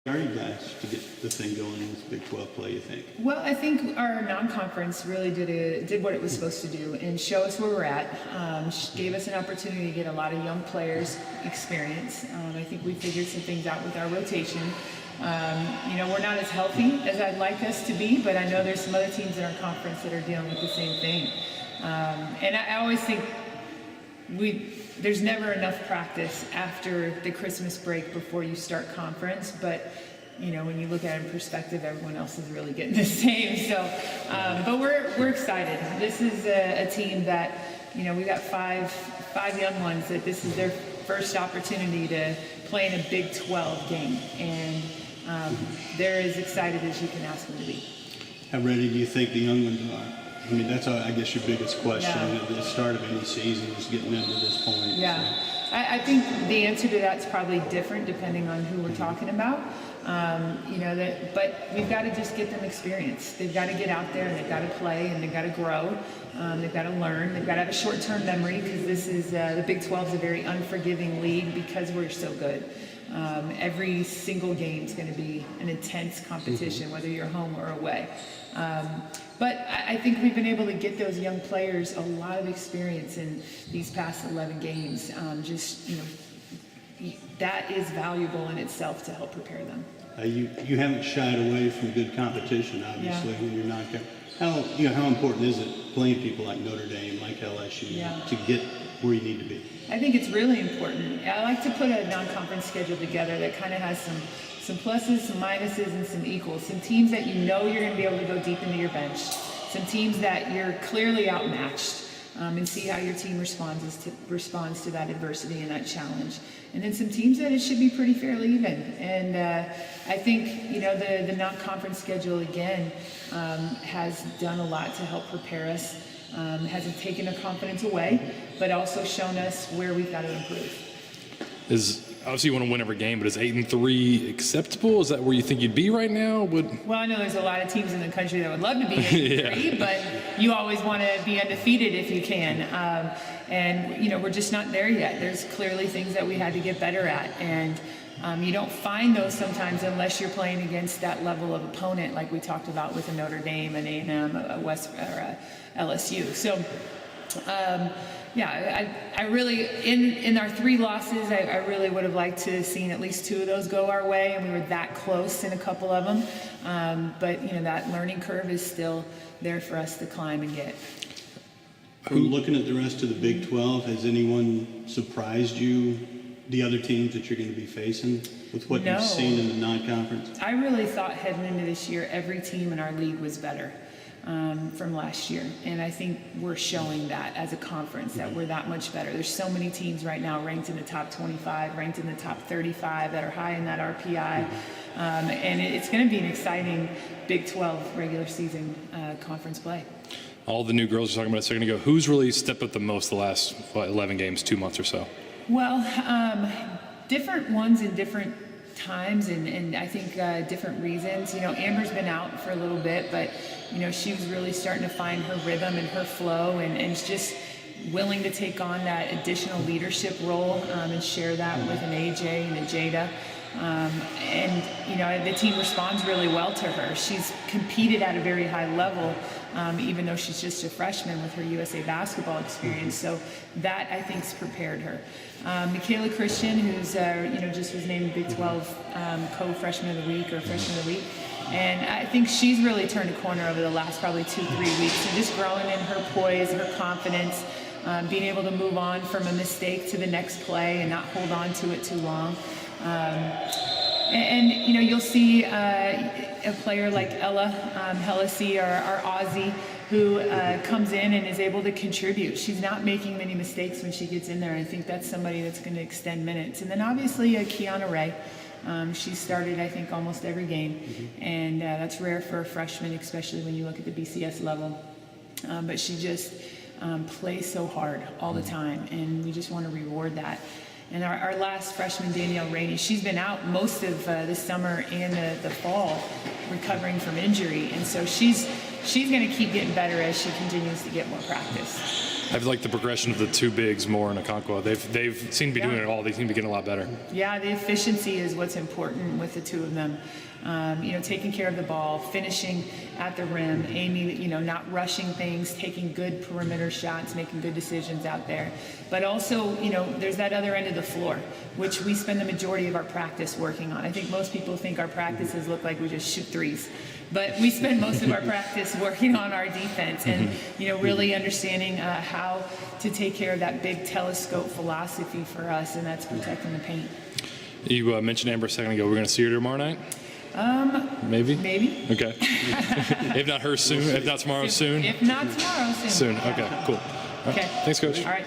Are you guys to get the thing going in this Big 12 play, you think? Well, I think our non-conference really did what it was supposed to do and show us where we're at. Gave us an opportunity to get a lot of young players experience. I think we figured some things out with our rotation. We're not as healthy as I'd like us to be, but I know there's some other teams in our conference that are dealing with the same thing. And I always think there's never enough practice after the Christmas break before you start conference, but when you look at it in perspective, everyone else is really getting the same. So, but we're excited. This is a team that, we got five young ones that this is their first opportunity to play in a Big 12 game, and they're as excited as you can ask them to be. How ready do you think the young ones are? I mean, that's, I guess, your biggest question at the start of any season is getting them to this point. Yeah, so. I think the answer to that's probably different depending on who we're talking about. But we've got to just get them experience. They've got to get out there and they've got to play and they've got to grow. They've got to learn. They've got to have a short-term memory because this is the Big 12 is a very unforgiving league because we're so good. Every single game is going to be an intense competition, whether you're home or away. But I think we've been able to get those young players a lot of experience in these past 11 games. That is valuable in itself to help prepare them. You haven't shied away from good competition, obviously, when you're not. How important is it playing people like Notre Dame, like LSU, to get where you need to be? I think it's really important. I like to put a non-conference schedule together that kind of has some pluses, some minuses, and some equals. Some teams that you're going to be able to go deep into your bench. Some teams that you're clearly outmatched, and see how your team responds to that adversity and that challenge. And then some teams that it should be pretty fairly even. And I think the non-conference schedule again has done a lot to help prepare us. Hasn't taken our confidence away, but also shown us where we've got to improve. Obviously you want to win every game, but is 8-3 acceptable? Is that where you think you'd be right now? Well, I know there's a lot of teams in the country that would love to be 8-3, but you always want to be undefeated if you can. And we're just not there yet. There's clearly things that we had to get better at, and you don't find those sometimes unless you're playing against that level of opponent, like we talked about with a Notre Dame, an A&M, a West, or a LSU. So. I really, in our 3 losses, I really would have liked to have seen at least 2 of those go our way, and we were that close in a couple of them. But that learning curve is still there for us to climb and get. Looking at the rest of the Big 12, has anyone surprised you, the other teams that you're going to be facing, with what you've seen in the non-conference? I really thought heading into this year, every team in our league was better. From last year, and I think we're showing that as a conference that we're that much better. There's so many teams right now ranked in the top 25, ranked in the top 35 that are high in that RPI, and it's going to be an exciting Big 12 regular season conference play. All the new girls you're talking about a second ago, who's really stepped up the most the last 11 games, 2 months or so? Well, different ones in different times and I think different reasons. Amber's been out for a little bit, but she was really starting to find her rhythm and her flow and is just willing to take on that additional leadership role and share that with an AJ and a Jada. The team responds really well to her. She's competed at a very high level, even though she's just a freshman with her USA basketball experience. So that, I think, has prepared her. Michaela Christian, who's just was named Big 12 co-freshman of the week or freshman of the week. And I think she's really turned a corner over the last probably 2-3 weeks. And just growing in her poise, her confidence, being able to move on from a mistake to the next play and not hold on to it too long. You'll see a player like Ella Hellisy, our Aussie, who comes in and is able to contribute. She's not making many mistakes when she gets in there. I think that's somebody that's going to extend minutes. And then obviously Kiana Ray. She started, I think, almost every game, and that's rare for a freshman, especially when you look at the BCS level. But she just plays so hard all the time, and we just want to reward that. And our last freshman, Danielle Rainey, she's been out most of the summer and the fall recovering from injury, and so she's she's going to keep getting better as she continues to get more practice. I've liked the progression of the two bigs more in Okonkwo. They've seemed to be doing it all. They seem to be getting a lot better. Yeah, the efficiency is what's important with the two of them. Taking care of the ball, finishing at the rim, aiming, not rushing things, taking good perimeter shots, making good decisions out there. But also, there's that other end of the floor, which we spend the majority of our practice working on. I think most people think our practices look like we just shoot threes. But we spend most of our practice working on our defense and, really understanding how to take care of that big telescope philosophy for us, and that's protecting the paint. You mentioned Amber a second ago. We're going to see her tomorrow night? Maybe? Maybe. Okay. If not her soon, if not tomorrow, soon? If not tomorrow, soon. Soon. Okay, cool. All right. Okay. Thanks, Coach. All right.